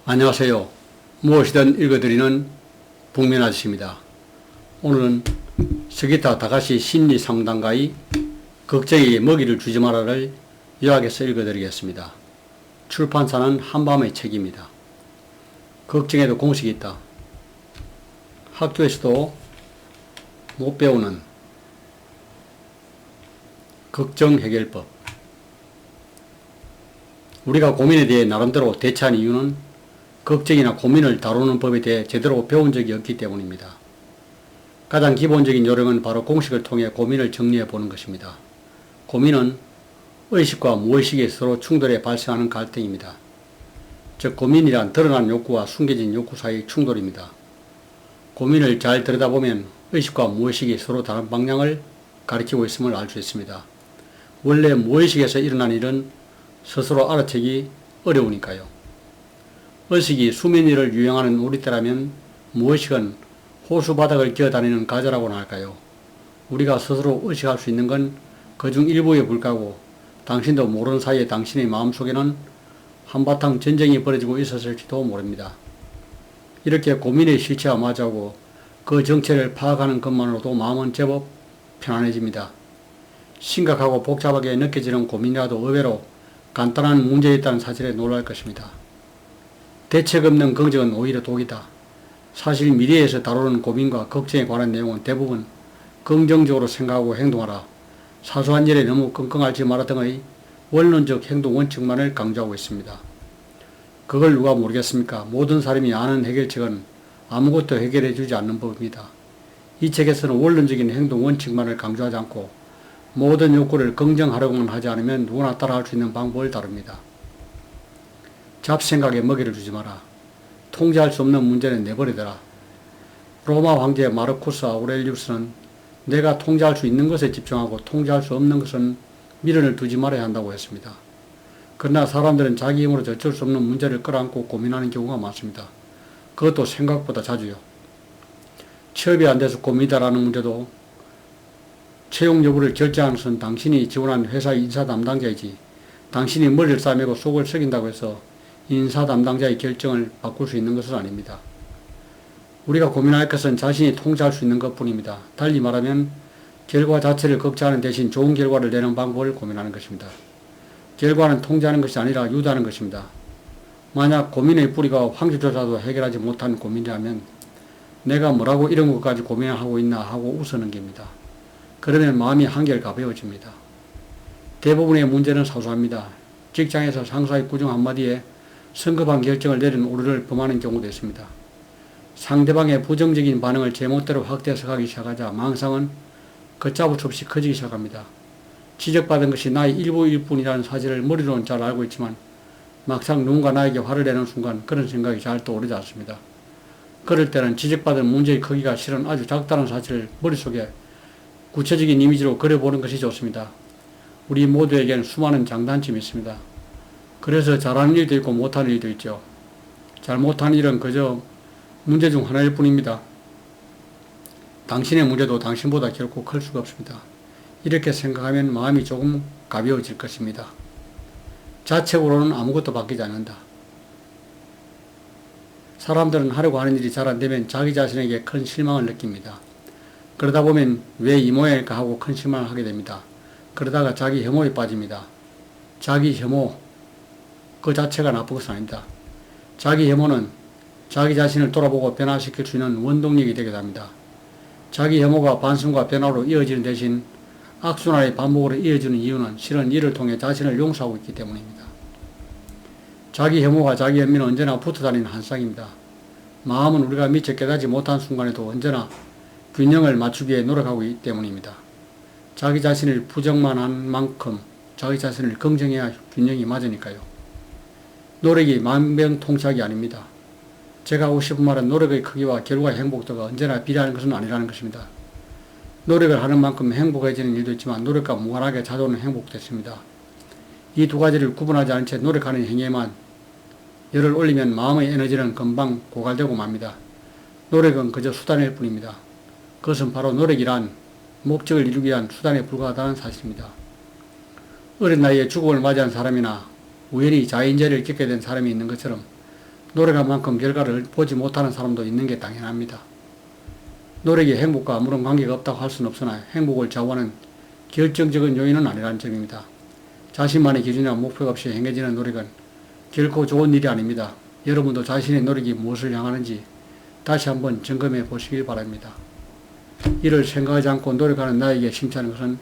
안녕하세요. 무엇이든 읽어드리는 북면 아저씨입니다. 오늘은 서기타 다가시 심리상담가의 걱정에게 먹이를 주지 마라를 요약해서 읽어드리겠습니다. 출판사는 한밤의 책입니다. 걱정에도 공식이 있다. 학교에서도 못 배우는 걱정 해결법. 우리가 고민에 대해 나름대로 대처한 이유는 걱정이나 고민을 다루는 법에 대해 제대로 배운 적이 없기 때문입니다. 가장 기본적인 요령은 바로 공식을 통해 고민을 정리해 보는 것입니다. 고민은 의식과 무의식이 서로 충돌해 발생하는 갈등입니다. 즉 고민이란 드러난 욕구와 숨겨진 욕구 사이의 충돌입니다. 고민을 잘 들여다보면 의식과 무의식이 서로 다른 방향을 가리키고 있음을 알 수 있습니다. 원래 무의식에서 일어난 일은 스스로 알아채기 어려우니까요. 의식이 수면 위를 유영하는 우리 때라면 무의식은 호수 바닥을 기어다니는 가자라고나 할까요? 우리가 스스로 의식할 수 있는 건 그중 일부에 불과하고 당신도 모르는 사이에 당신의 마음속에는 한바탕 전쟁이 벌어지고 있었을지도 모릅니다. 이렇게 고민의 실체와 맞이하고 그 정체를 파악하는 것만으로도 마음은 제법 편안해집니다. 심각하고 복잡하게 느껴지는 고민이라도 의외로 간단한 문제였다는 사실에 놀랄 것입니다. 대책 없는 걱정은 오히려 독이다. 사실 미래에서 다루는 고민과 걱정에 관한 내용은 대부분 긍정적으로 생각하고 행동하라, 사소한 일에 너무 끙끙 앓지 마라 등의 원론적 행동 원칙만을 강조하고 있습니다. 그걸 누가 모르겠습니까? 모든 사람이 아는 해결책은 아무것도 해결해 주지 않는 법입니다. 이 책에서는 원론적인 행동 원칙만을 강조하지 않고 모든 욕구를 긍정하려고만 하지 않으면 누구나 따라할 수 있는 방법을 다룹니다. 잡생각에 먹이를 주지 마라. 통제할 수 없는 문제는 내버려둬라. 로마 황제 마르쿠스 아우렐리우스는 내가 통제할 수 있는 것에 집중하고 통제할 수 없는 것은 미련을 두지 말아야 한다고 했습니다. 그러나 사람들은 자기 힘으로 어쩔 수 없는 문제를 끌어안고 고민하는 경우가 많습니다. 그것도 생각보다 자주요. 취업이 안 돼서 고민이다라는 문제도 채용 여부를 결정하는 것은 당신이 지원한 회사의 인사 담당자이지 당신이 머리를 싸매고 속을 썩인다고 해서 인사 담당자의 결정을 바꿀 수 있는 것은 아닙니다. 우리가 고민할 것은 자신이 통제할 수 있는 것뿐입니다. 달리 말하면 결과 자체를 걱정하는 대신 좋은 결과를 내는 방법을 고민하는 것입니다. 결과는 통제하는 것이 아니라 유도하는 것입니다. 만약 고민의 뿌리가 황제조차도 해결하지 못한 고민이라면 내가 뭐라고 이런 것까지 고민을 하고 있나 하고 웃어넘깁니다. 그러면 마음이 한결 가벼워집니다. 대부분의 문제는 사소합니다. 직장에서 상사의 꾸중 한마디에 성급한 결정을 내린 오류를 범하는 경우도 있습니다. 상대방의 부정적인 반응을 제멋대로 확대해서 가기 시작하자 망상은 걷잡을 수 없이 커지기 시작합니다. 지적받은 것이 나의 일부일 뿐이라는 사실을 머리로는 잘 알고 있지만 막상 누군가 나에게 화를 내는 순간 그런 생각이 잘 떠오르지 않습니다. 그럴 때는 지적받은 문제의 크기가 실은 아주 작다는 사실을 머릿속에 구체적인 이미지로 그려보는 것이 좋습니다. 우리 모두에게는 수많은 장단점이 있습니다. 그래서 잘하는 일도 있고 못하는 일도 있죠. 잘 못하는 일은 그저 문제 중 하나일 뿐입니다. 당신의 문제도 당신보다 결코 클 수가 없습니다. 이렇게 생각하면 마음이 조금 가벼워질 것입니다. 자책으로는 아무것도 바뀌지 않는다. 사람들은 하려고 하는 일이 잘 안되면 자기 자신에게 큰 실망을 느낍니다. 그러다 보면 왜 이 모양일까 하고 큰 실망을 하게 됩니다. 그러다가 자기 혐오에 빠집니다. 자기 혐오 그 자체가 나쁜 것은 아닙니다. 자기 혐오는 자기 자신을 돌아보고 변화시킬 수 있는 원동력이 되기도 합니다. 자기 혐오가 반성과 변화로 이어지는 대신 악순환의 반복으로 이어지는 이유는 실은 이를 통해 자신을 용서하고 있기 때문입니다. 자기 혐오와 자기 연민은 언제나 붙어다니는 한 쌍입니다. 마음은 우리가 미처 깨닫지 못한 순간에도 언제나 균형을 맞추기 위해 노력하고 있기 때문입니다. 자기 자신을 부정만 한 만큼 자기 자신을 긍정해야 균형이 맞으니까요. 노력이 만병통치약이 아닙니다. 제가 하고 싶은 말은 노력의 크기와 결과의 행복도가 언제나 비례하는 것은 아니라는 것입니다. 노력을 하는 만큼 행복해지는 일도 있지만 노력과 무관하게 찾아오는 행복도 있습니다. 이 두 가지를 구분하지 않은 채 노력하는 행위에만 열을 올리면 마음의 에너지는 금방 고갈되고 맙니다. 노력은 그저 수단일 뿐입니다. 그것은 바로 노력이란 목적을 이루기 위한 수단에 불과하다는 사실입니다. 어린 나이에 죽음을 맞이한 사람이나 우연히 자인재를 겪게 된 사람이 있는 것처럼 노력한 만큼 결과를 보지 못하는 사람도 있는 게 당연합니다. 노력이 행복과 아무런 관계가 없다고 할 수는 없으나 행복을 좌우하는 결정적인 요인은 아니라는 점입니다. 자신만의 기준이나 목표가 없이 행해지는 노력은 결코 좋은 일이 아닙니다. 여러분도 자신의 노력이 무엇을 향하는지 다시 한번 점검해 보시길 바랍니다. 이를 생각하지 않고 노력하는 나에게 심취하는 것은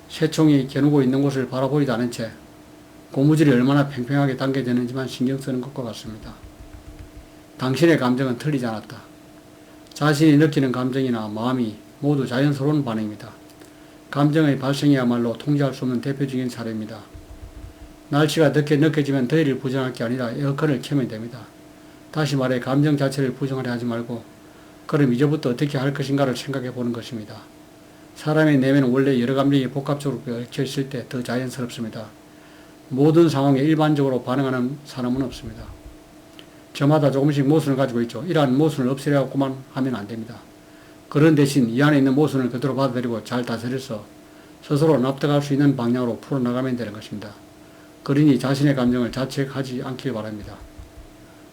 새총이 겨누고 있는 곳을 바라보지도 않은 채 고무줄이 얼마나 팽팽하게 당겨졌는지만 신경 쓰는 것과 같습니다. 당신의 감정은 틀리지 않았다. 자신이 느끼는 감정이나 마음이 모두 자연스러운 반응입니다. 감정의 발생이야말로 통제할 수 없는 대표적인 사례입니다. 날씨가 늦게 느껴지면 더위를 부정할 게 아니라 에어컨을 켜면 됩니다. 다시 말해 감정 자체를 부정하려 하지 말고 그럼 이제부터 어떻게 할 것인가를 생각해 보는 것입니다. 사람의 내면은 원래 여러 감정이 복합적으로 얽혀 있을 때 더 자연스럽습니다. 모든 상황에 일반적으로 반응하는 사람은 없습니다. 저마다 조금씩 모순을 가지고 있죠. 이러한 모순을 없애려고만 하면 안 됩니다. 그런 대신 이 안에 있는 모순을 그대로 받아들이고 잘 다스려서 스스로 납득할 수 있는 방향으로 풀어나가면 되는 것입니다. 그러니 자신의 감정을 자책하지 않길 바랍니다.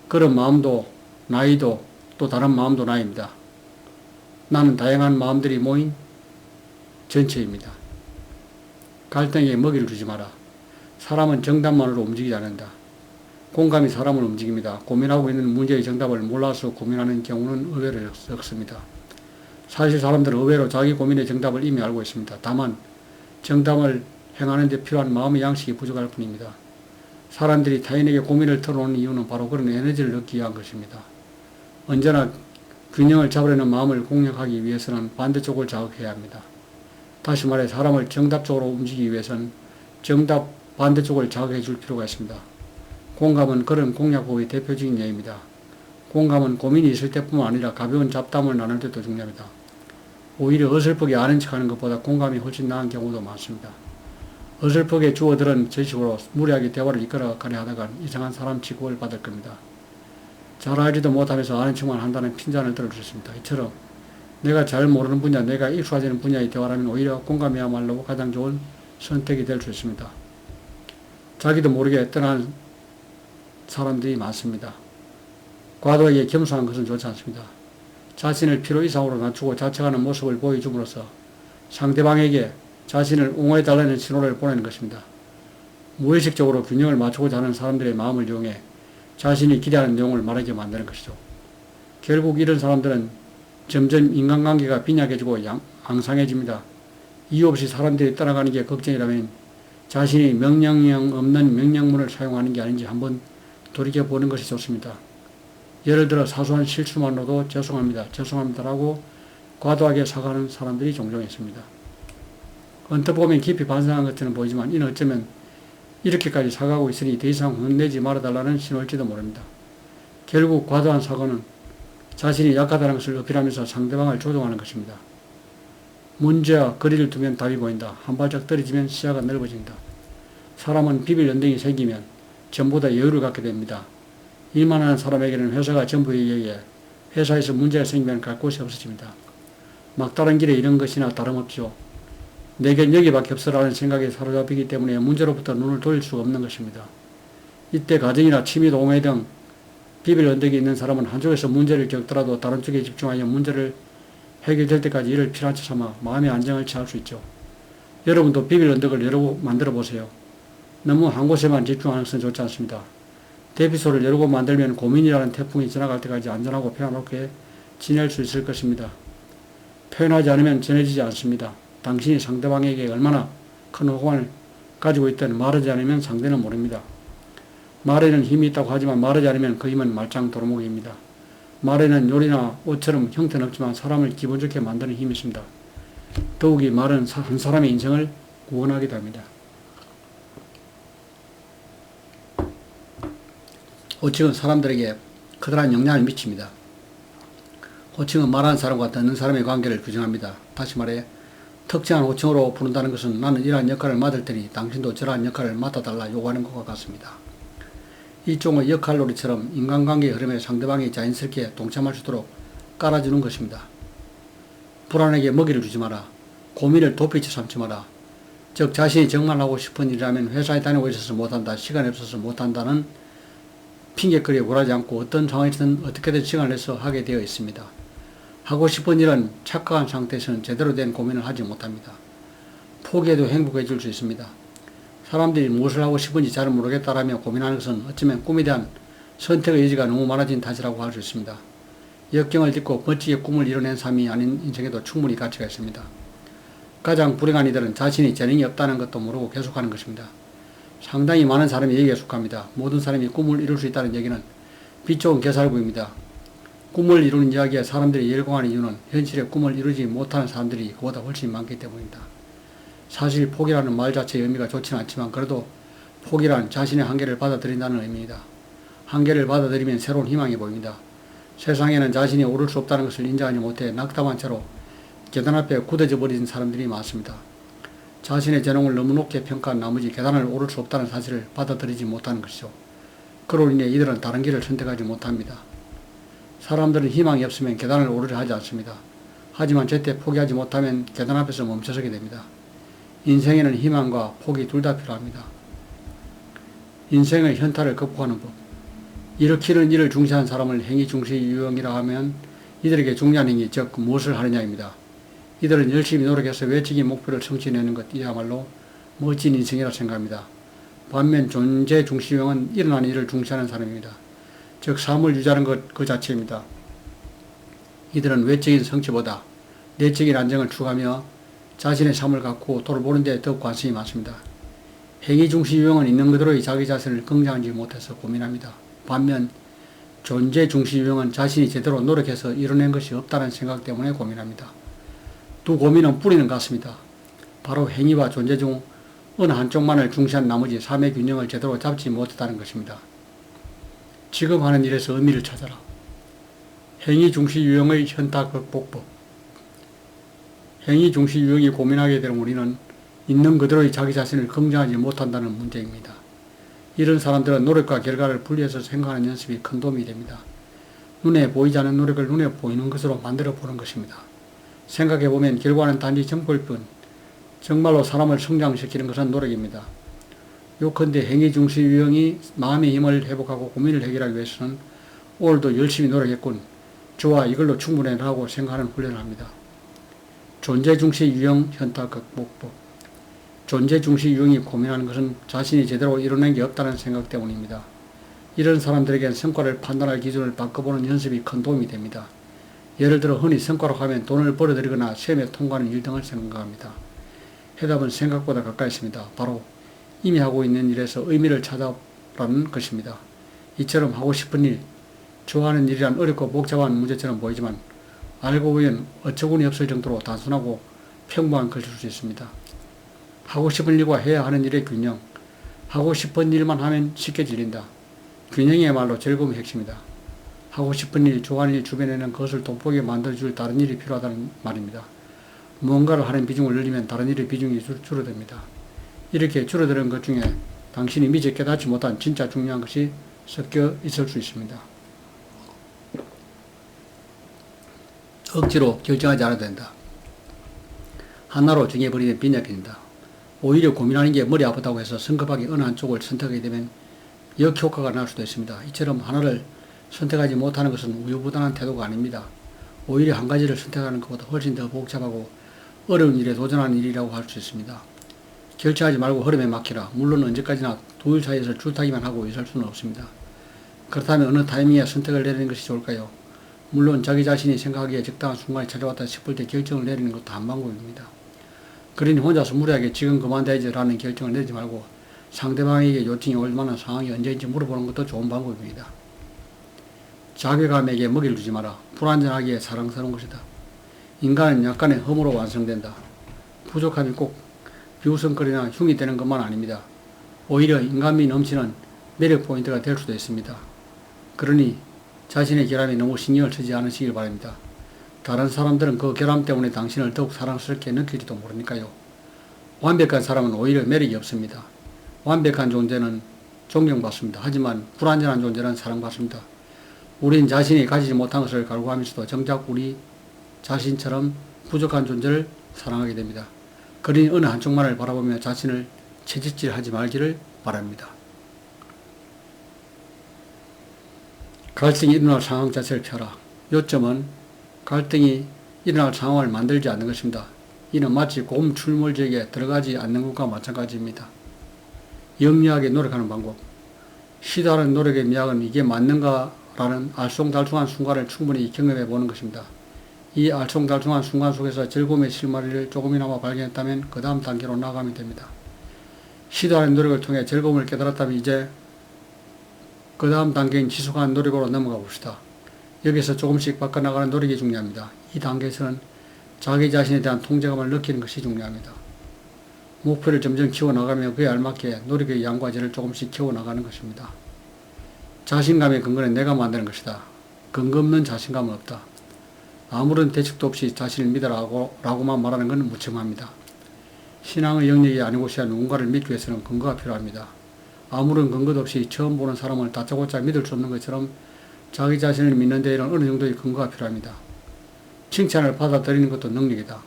그런 마음도 나이도 또 다른 마음도 나입니다. 나는 다양한 마음들이 모인 전체입니다. 갈등에 먹이를 주지 마라. 사람은 정답만으로 움직이지 않는다. 공감이 사람을 움직입니다. 고민하고 있는 문제의 정답을 몰라서 고민하는 경우는 의외로 적습니다. 사실 사람들은 의외로 자기 고민의 정답을 이미 알고 있습니다. 다만 정답을 행하는 데 필요한 마음의 양식이 부족할 뿐입니다. 사람들이 타인에게 고민을 털어놓는 이유는 바로 그런 에너지를 얻기 위한 것입니다. 언제나 균형을 잡으려는 마음을 공략하기 위해서는 반대쪽을 자극해야 합니다. 다시 말해 사람을 정답적으로 움직이기 위해서는 정답 반대쪽을 자극해 줄 필요가 있습니다. 공감은 그런 공략법의 대표적인 예입니다. 공감은 고민이 있을 때뿐만 아니라 가벼운 잡담을 나눌 때도 중요합니다. 오히려 어설프게 아는 척하는 것보다 공감이 훨씬 나은 경우도 많습니다. 어설프게 주어들은 제식으로 무리하게 대화를 이끌어가려 하다가 이상한 사람 취급을 받을 겁니다. 잘 알지도 못하면서 아는 척만 한다는 핀잔을 들어주셨습니다. 이처럼 내가 잘 모르는 분야, 내가 익숙하지는 분야의 대화라면 오히려 공감이야말로 가장 좋은 선택이 될 수 있습니다. 자기도 모르게 떠난 사람들이 많습니다. 과도하게 겸손한 것은 좋지 않습니다. 자신을 필요 이상으로 낮추고 자책하는 모습을 보여줌으로써 상대방에게 자신을 옹호해달라는 신호를 보내는 것입니다. 무의식적으로 균형을 맞추고자 하는 사람들의 마음을 이용해 자신이 기대하는 내용을 말하게 만드는 것이죠. 결국 이런 사람들은 점점 인간관계가 빈약해지고 앙상해집니다. 이유 없이 사람들이 떠나가는 게 걱정이라면 자신이 명령형 없는 명령문을 사용하는 게 아닌지 한번 돌이켜보는 것이 좋습니다. 예를 들어 사소한 실수만으로도 죄송합니다라고 과도하게 사과하는 사람들이 종종 있습니다. 언뜻 보면 깊이 반성한 것처럼 보이지만 이는 어쩌면 이렇게까지 사과하고 있으니 더 이상 혼내지 말아달라는 신호일지도 모릅니다. 결국 과도한 사과는 자신이 약하다는 것을 어필하면서 상대방을 조종하는 것입니다. 문제와 거리를 두면 답이 보인다. 한 발짝 떨어지면 시야가 넓어진다. 사람은 비빌 연등이 생기면 전보다 여유를 갖게 됩니다. 일만 하는 사람에게는 회사가 전부에 의해 회사에서 문제가 생기면 갈 곳이 없어집니다. 막다른 길에 이런 것이나 다름없죠. 내겐 여기밖에 없어라는 생각에 사로잡히기 때문에 문제로부터 눈을 돌릴 수가 없는 것입니다. 이때 가정이나 취미, 동호회 등 비빌 언덕이 있는 사람은 한쪽에서 문제를 겪더라도 다른 쪽에 집중하여 문제를 해결될 때까지 이를 피난처 삼아 마음의 안정을 취할 수 있죠. 여러분도 비빌 언덕을 여러 곳 만들어 보세요. 너무 한 곳에만 집중하는 것은 좋지 않습니다. 대피소를 여러 곳 만들면 고민이라는 태풍이 지나갈 때까지 안전하고 평화롭게 지낼 수 있을 것입니다. 표현하지 않으면 전해지지 않습니다. 당신이 상대방에게 얼마나 큰 호감을 가지고 있든 말하지 않으면 상대는 모릅니다. 말에는 힘이 있다고 하지만 말하지 않으면 그 힘은 말짱 도루묵입니다. 말에는 요리나 옷처럼 형태는 없지만 사람을 기분 좋게 만드는 힘이 있습니다. 더욱이 말은 한 사람의 인생을 구원하기도 합니다. 호칭은 사람들에게 커다란 영향을 미칩니다. 호칭은 말하는 사람과 듣는 사람의 관계를 규정합니다. 다시 말해 특정한 호칭으로 부른다는 것은 나는 이러한 역할을 맡을 테니 당신도 저러한 역할을 맡아달라 요구하는 것과 같습니다. 일종의 역할놀이처럼 인간관계의 흐름에 상대방이 자연스럽게 동참할 수 있도록 깔아주는 것입니다. 불안에게 먹이를 주지 마라. 고민을 도피처 삼지 마라. 즉 자신이 정말 하고 싶은 일이라면 회사에 다니고 있어서 못한다, 시간이 없어서 못한다는 핑계거리에 굴하지 않고 어떤 상황에서든 어떻게든 시간을 내서 하게 되어 있습니다. 하고 싶은 일은 착각한 상태에서는 제대로 된 고민을 하지 못합니다. 포기해도 행복해질 수 있습니다. 사람들이 무엇을 하고 싶은지 잘 모르겠다라며 고민하는 것은 어쩌면 꿈에 대한 선택의 여지가 너무 많아진 탓이라고 할 수 있습니다. 역경을 딛고 멋지게 꿈을 이뤄낸 삶이 아닌 인생에도 충분히 가치가 있습니다. 가장 불행한 이들은 자신이 재능이 없다는 것도 모르고 계속하는 것입니다. 상당히 많은 사람이 여기에 속합니다. 모든 사람이 꿈을 이룰 수 있다는 얘기는 빛 좋은 개살구입니다. 꿈을 이루는 이야기에 사람들이 열광하는 이유는 현실에 꿈을 이루지 못하는 사람들이 그보다 훨씬 많기 때문입니다. 사실 포기라는 말 자체의 의미가 좋지는 않지만 그래도 포기란 자신의 한계를 받아들인다는 의미입니다. 한계를 받아들이면 새로운 희망이 보입니다. 세상에는 자신이 오를 수 없다는 것을 인정하지 못해 낙담한 채로 계단 앞에 굳어져 버린 사람들이 많습니다. 자신의 재능을 너무 높게 평가한 나머지 계단을 오를 수 없다는 사실을 받아들이지 못하는 것이죠. 그로 인해 이들은 다른 길을 선택하지 못합니다. 사람들은 희망이 없으면 계단을 오르려 하지 않습니다. 하지만 제때 포기하지 못하면 계단 앞에서 멈춰서게 됩니다. 인생에는 희망과 포기 둘 다 필요합니다. 인생의 현타를 극복하는 법. 일으키는 일을 중시한 사람을 행위중시 유형이라 하면 이들에게 중요한 행위, 즉 무엇을 하느냐입니다. 이들은 열심히 노력해서 외적인 목표를 성취해내는 것, 이야말로 멋진 인생이라 생각합니다. 반면 존재중시 유형은 일어나는 일을 중시하는 사람입니다. 즉 삶을 유지하는 것 그 자체입니다. 이들은 외적인 성취보다 내적인 안정을 추구하며 자신의 삶을 갖고 돌아보는 데 더 관심이 많습니다. 행위중시 유형은 있는 그대로의 자기 자신을 긍정하지 못해서 고민합니다. 반면 존재중시 유형은 자신이 제대로 노력해서 이뤄낸 것이 없다는 생각 때문에 고민합니다. 두 고민은 뿌리는 같습니다. 바로 행위와 존재 중 어느 한쪽만을 중시한 나머지 삶의 균형을 제대로 잡지 못했다는 것입니다. 지금 하는 일에서 의미를 찾아라. 행위중시 유형의 현타 극복법. 행위중시 유형이 고민하게 되는 우리는 있는 그대로의 자기 자신을 긍정하지 못한다는 문제입니다. 이런 사람들은 노력과 결과를 분리해서 생각하는 연습이 큰 도움이 됩니다. 눈에 보이지 않는 노력을 눈에 보이는 것으로 만들어 보는 것입니다. 생각해보면 결과는 단지 정보일 뿐 정말로 사람을 성장시키는 것은 노력입니다. 요컨대 행위중시 유형이 마음의 힘을 회복하고 고민을 해결하기 위해서는 오늘도 열심히 노력했군, 좋아, 이걸로 충분해 라고 생각하는 훈련을 합니다. 존재중시 유형 현타 극복법. 존재중시 유형이 고민하는 것은 자신이 제대로 이뤄낸 게 없다는 생각 때문입니다. 이런 사람들에겐 성과를 판단할 기준을 바꿔보는 연습이 큰 도움이 됩니다. 예를 들어 흔히 성과로 하면 돈을 벌어들이거나 시험에 통과하는 일 등을 생각합니다. 해답은 생각보다 가까이 있습니다. 바로 이미 하고 있는 일에서 의미를 찾아보라는 것입니다. 이처럼 하고 싶은 일, 좋아하는 일이란 어렵고 복잡한 문제처럼 보이지만 알고 보면 어처구니 없을 정도로 단순하고 평범한 것일 수 있습니다. 하고 싶은 일과 해야 하는 일의 균형. 하고 싶은 일만 하면 쉽게 질린다. 균형이야말로 즐거움의 핵심이다. 하고 싶은 일, 좋아하는 일 주변에는 그것을 돋보게 만들어줄 다른 일이 필요하다는 말입니다. 무언가를 하는 비중을 늘리면 다른 일의 비중이 줄어듭니다. 이렇게 줄어드는 것 중에 당신이 미처 깨닫지 못한 진짜 중요한 것이 섞여 있을 수 있습니다. 억지로 결정하지 않아도 된다. 하나로 정해버리면 빈약해진다. 오히려 고민하는 게 머리 아프다고 해서 성급하게 어느 한쪽을 선택하게 되면 역효과가 날 수도 있습니다. 이처럼 하나를 선택하지 못하는 것은 우유부단한 태도가 아닙니다. 오히려 한 가지를 선택하는 것보다 훨씬 더 복잡하고 어려운 일에 도전하는 일이라고 할 수 있습니다. 결정하지 말고 흐름에 맡기라. 물론 언제까지나 두 일 사이에서 줄타기만 하고 있을 수는 없습니다. 그렇다면 어느 타이밍에 선택을 내리는 것이 좋을까요? 물론 자기 자신이 생각하기에 적당한 순간이 찾아왔다 싶을 때 결정을 내리는 것도 한 방법입니다. 그러니 혼자서 무리하게 지금 그만둬야지 라는 결정을 내리지 말고 상대방에게 요청이 올 만한 상황이 언제인지 물어보는 것도 좋은 방법입니다. 자괴감에게 먹이를 주지 마라. 불완전하기에 사랑스러운 것이다. 인간은 약간의 흠으로 완성된다. 부족함이 꼭 비웃음거리나 흉이 되는 것만 아닙니다. 오히려 인간미 넘치는 매력 포인트가 될 수도 있습니다. 그러니 자신의 결함에 너무 신경을 쓰지 않으시길 바랍니다. 다른 사람들은 그 결함 때문에 당신을 더욱 사랑스럽게 느낄지도 모르니까요. 완벽한 사람은 오히려 매력이 없습니다. 완벽한 존재는 존경받습니다. 하지만 불완전한 존재는 사랑받습니다. 우린 자신이 가지지 못한 것을 갈구하면서도 정작 우리 자신처럼 부족한 존재를 사랑하게 됩니다. 그러니 어느 한쪽만을 바라보며 자신을 채찍질하지 말기를 바랍니다. 갈등이 일어날 상황 자체를 펴라. 요점은 갈등이 일어날 상황을 만들지 않는 것입니다. 이는 마치 곰 출몰 지역에 들어가지 않는 것과 마찬가지입니다. 영리하게 노력하는 방법. 시도하는 노력의 미학은 이게 맞는가라는 알쏭달쏭한 순간을 충분히 경험해 보는 것입니다. 이 알쏭달쏭한 순간 속에서 즐거움의 실마리를 조금이나마 발견했다면 그 다음 단계로 나아가면 됩니다. 시도하는 노력을 통해 즐거움을 깨달았다면 이제 그 다음 단계인 지속하는 노력으로 넘어가 봅시다. 여기서 조금씩 바꿔나가는 노력이 중요합니다. 이 단계에서는 자기 자신에 대한 통제감을 느끼는 것이 중요합니다. 목표를 점점 키워나가며 그에 알맞게 노력의 양과 질을 조금씩 키워나가는 것입니다. 자신감의 근거는 내가 만드는 것이다. 근거 없는 자신감은 없다. 아무런 대책도 없이 자신을 믿으라고만 말하는 건 무책임합니다. 신앙의 영역이 아니고서야 누군가를 믿기 위해서는 근거가 필요합니다. 아무런 근거도 없이 처음 보는 사람을 다짜고짜 믿을 수 없는 것처럼 자기 자신을 믿는 데에는 어느 정도의 근거가 필요합니다. 칭찬을 받아들이는 것도 능력이다.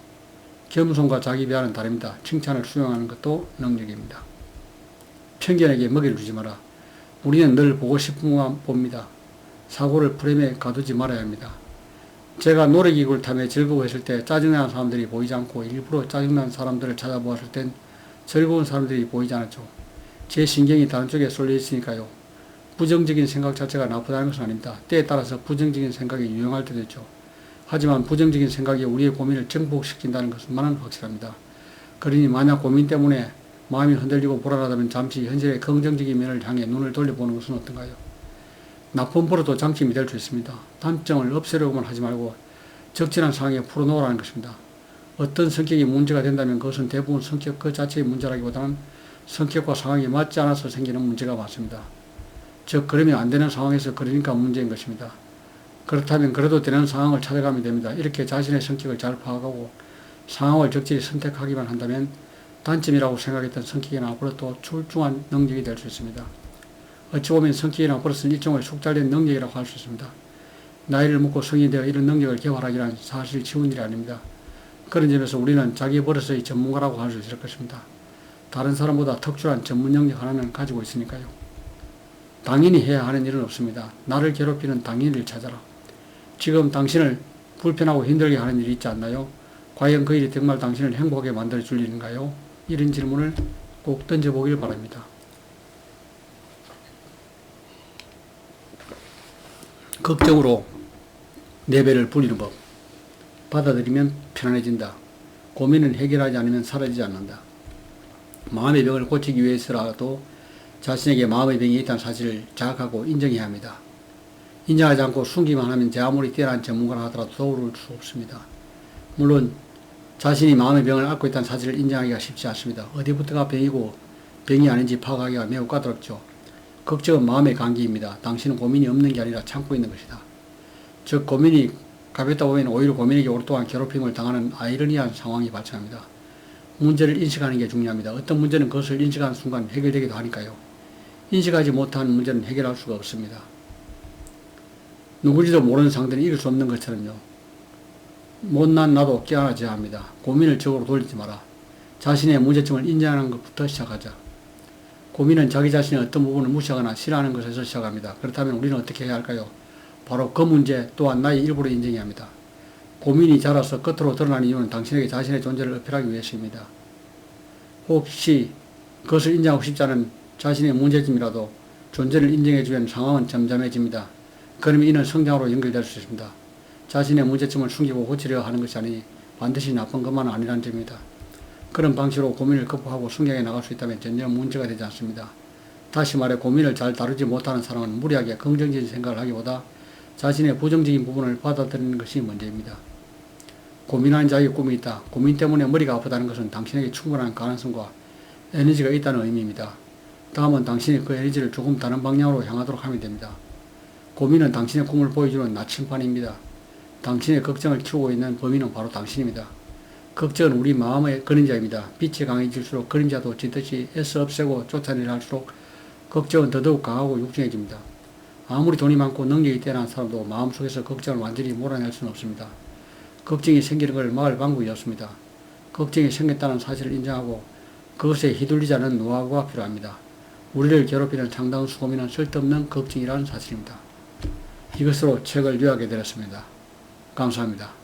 겸손과 자기 비하는 다릅니다. 칭찬을 수용하는 것도 능력입니다. 편견에게 먹이를 주지 마라. 우리는 늘 보고 싶은 것만 봅니다. 사고를 프레임에 가두지 말아야 합니다. 제가 놀이기구를 타며 즐거워했을 때 짜증나는 사람들이 보이지 않고 일부러 짜증나는 사람들을 찾아보았을 땐 즐거운 사람들이 보이지 않았죠. 제 신경이 다른 쪽에 쏠려 있으니까요. 부정적인 생각 자체가 나쁘다는 것은 아닙니다. 때에 따라서 부정적인 생각이 유용할 때도 있죠. 하지만 부정적인 생각이 우리의 고민을 증폭시킨다는 것만은 확실합니다. 그러니 만약 고민 때문에 마음이 흔들리고 불안하다면 잠시 현실의 긍정적인 면을 향해 눈을 돌려보는 것은 어떤가요? 나쁜 버릇도 장점이 될 수 있습니다. 단점을 없애려고만 하지 말고 적절한 상황에 풀어놓으라는 것입니다. 어떤 성격이 문제가 된다면 그것은 대부분 성격 그 자체의 문제라기보다는 성격과 상황이 맞지 않아서 생기는 문제가 많습니다. 즉 그러면 안 되는 상황에서 그러니까 문제인 것입니다. 그렇다면 그래도 되는 상황을 찾아가면 됩니다. 이렇게 자신의 성격을 잘 파악하고 상황을 적절히 선택하기만 한다면 단점이라고 생각했던 성격이나 버릇도 출중한 능력이 될 수 있습니다. 어찌 보면 성격이나 버릇은 일종의 숙달된 능력이라고 할 수 있습니다. 나이를 먹고 성인이 되어 이런 능력을 개발하기란 사실 쉬운 일이 아닙니다. 그런 점에서 우리는 자기 버릇의 전문가라고 할 수 있을 것입니다. 다른 사람보다 특출한 전문 영역 하나는 가지고 있으니까요. 당연히 해야 하는 일은 없습니다. 나를 괴롭히는 당연히를 찾아라. 지금 당신을 불편하고 힘들게 하는 일이 있지 않나요? 과연 그 일이 정말 당신을 행복하게 만들어 줄 일인가요? 이런 질문을 꼭 던져보길 바랍니다. 걱정으로 내 배를 불리는 법. 받아들이면 편안해진다. 고민은 해결하지 않으면 사라지지 않는다. 마음의 병을 고치기 위해서라도 자신에게 마음의 병이 있다는 사실을 자각하고 인정해야 합니다. 인정하지 않고 숨기만 하면 제 아무리 뛰어난 전문가라 하더라도 도울 수 없습니다. 물론 자신이 마음의 병을 앓고 있다는 사실을 인정하기가 쉽지 않습니다. 어디부터가 병이고 병이 아닌지 파악하기가 매우 까다롭죠. 걱정은 마음의 감기입니다. 당신은 고민이 없는 게 아니라 참고 있는 것이다. 즉 고민이 가볍다 보면 오히려 고민에게 오랫동안 괴롭힘을 당하는 아이러니한 상황이 발생합니다. 문제를 인식하는 게 중요합니다. 어떤 문제는 그것을 인식하는 순간 해결되기도 하니까요. 인식하지 못한 문제는 해결할 수가 없습니다. 누구지도 모르는 상대는 이길 수 없는 것처럼요. 못난 나도 깨어나져야 합니다. 고민을 적으로 돌리지 마라. 자신의 문제점을 인정하는 것부터 시작하자. 고민은 자기 자신의 어떤 부분을 무시하거나 싫어하는 것에서 시작합니다. 그렇다면 우리는 어떻게 해야 할까요? 바로 그 문제 또한 나의 일부를 인정해야 합니다. 고민이 자라서 끝으로 드러난 이유는 당신에게 자신의 존재를 어필하기 위해서입니다. 혹시 그것을 인정하고 싶지 않은 자신의 문제점이라도 존재를 인정해주면 상황은 잠잠해집니다. 그러면 이는 성장으로 연결될 수 있습니다. 자신의 문제점을 숨기고 고치려 하는 것이 아니 반드시 나쁜 것만은 아니라는 점입니다. 그런 방식으로 고민을 극복하고 성장해 나갈 수 있다면 전혀 문제가 되지 않습니다. 다시 말해 고민을 잘 다루지 못하는 사람은 무리하게 긍정적인 생각을 하기보다 자신의 부정적인 부분을 받아들이는 것이 문제입니다. 고민하는 자에게 꿈이 있다. 고민 때문에 머리가 아프다는 것은 당신에게 충분한 가능성과 에너지가 있다는 의미입니다. 다음은 당신이 그 에너지를 조금 다른 방향으로 향하도록 하면 됩니다. 고민은 당신의 꿈을 보여주는 나침반입니다. 당신의 걱정을 키우고 있는 범인은 바로 당신입니다. 걱정은 우리 마음의 그림자입니다. 빛이 강해질수록 그림자도 짙듯이 애써 없애고 쫓아내려 할수록 걱정은 더더욱 강하고 육중해집니다. 아무리 돈이 많고 능력이 뛰어난 사람도 마음속에서 걱정을 완전히 몰아낼 수는 없습니다. 걱정이 생기는 걸 막을 방법이 없습니다. 걱정이 생겼다는 사실을 인정하고 그것에 휘둘리지 않은 노하우가 필요합니다. 우리를 괴롭히는 상당수 고민은 쓸데없는 걱정이라는 사실입니다. 이것으로 책을 요약해 드렸습니다. 감사합니다.